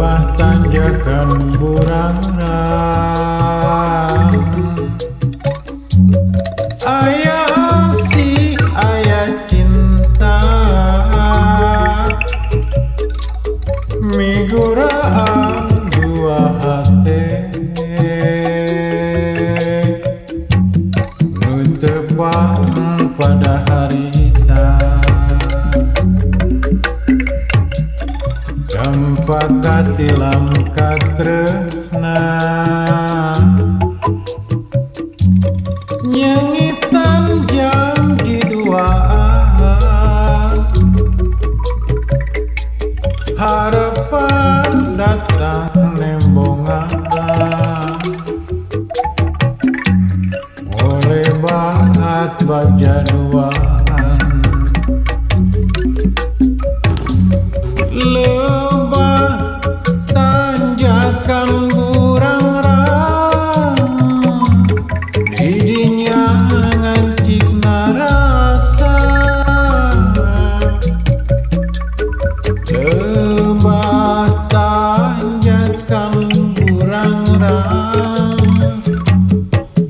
Lebah tanjakan burangrang, aya si aya cinta, miguraan dua hate, nu tepang pada harita, dampak katilam katresna, nyangitan janji duaan, harapan datang nembongan, oleh bahat bajaduaan. Lebah tanjakan burangrang, didinya ngancikna rasa. Lebah tanjakan burangrang,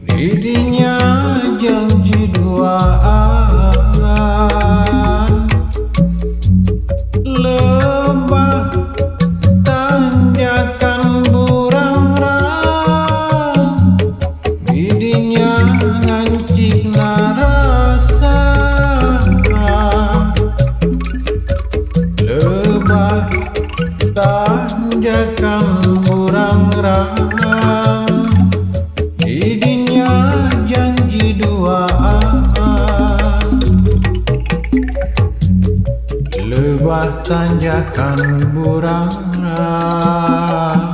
didinya janji duaan. Lebah tanjakan burangrang, didinya ngancikna rasa. Lebah tanjakan burangrang, didinya janji duaan. Lebah tanjakan burangrang,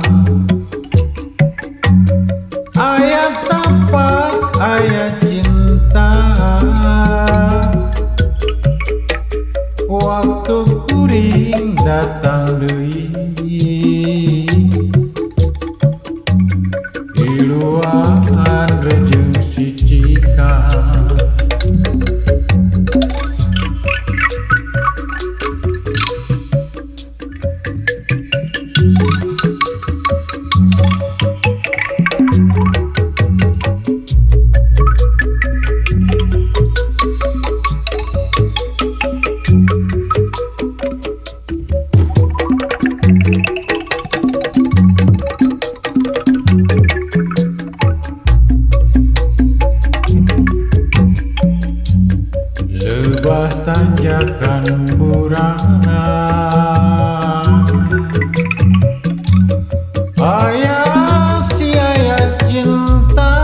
aya tapak aya cinta, waktu kuring datang deui, iluan rejeng si cikal. Lebah tanjakan burangrang, aya si aya cinta,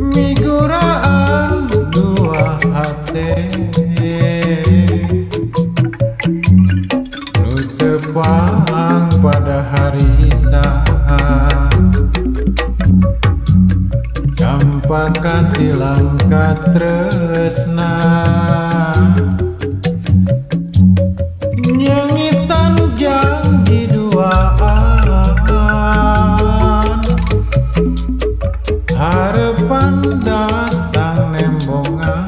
miguraan dua hate, nu tepang pada harita, dampak katilam katresna, nyangitan janji duaan, harapan datang nembongan,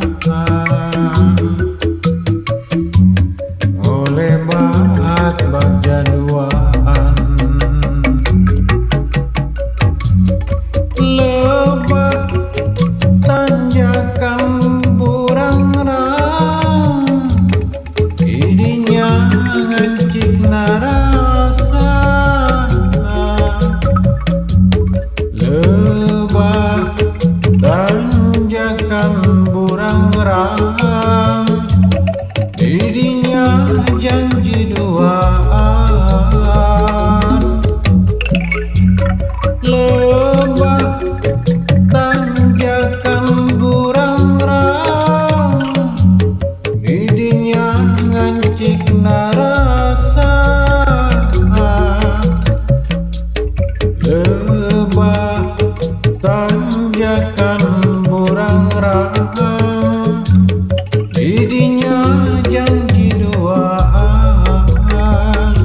oleh bahat bajaduaan. Lebah tanjakan burangrang, didinya ngancikna rasa. Lebah tanjakan burangrang, didinya janji duaan. Lebah tanjakan burangrang, didinya ngancikna rasa. Lebah tanjakan burangrang, didinya janji duaan.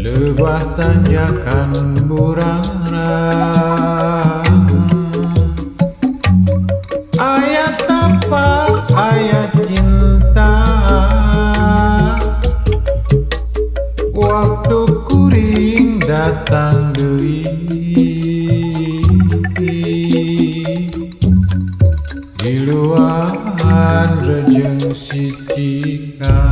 Lebah tanjakan burangrang, aya tapak aya cinta, datang deui di luar rejeng si Cika.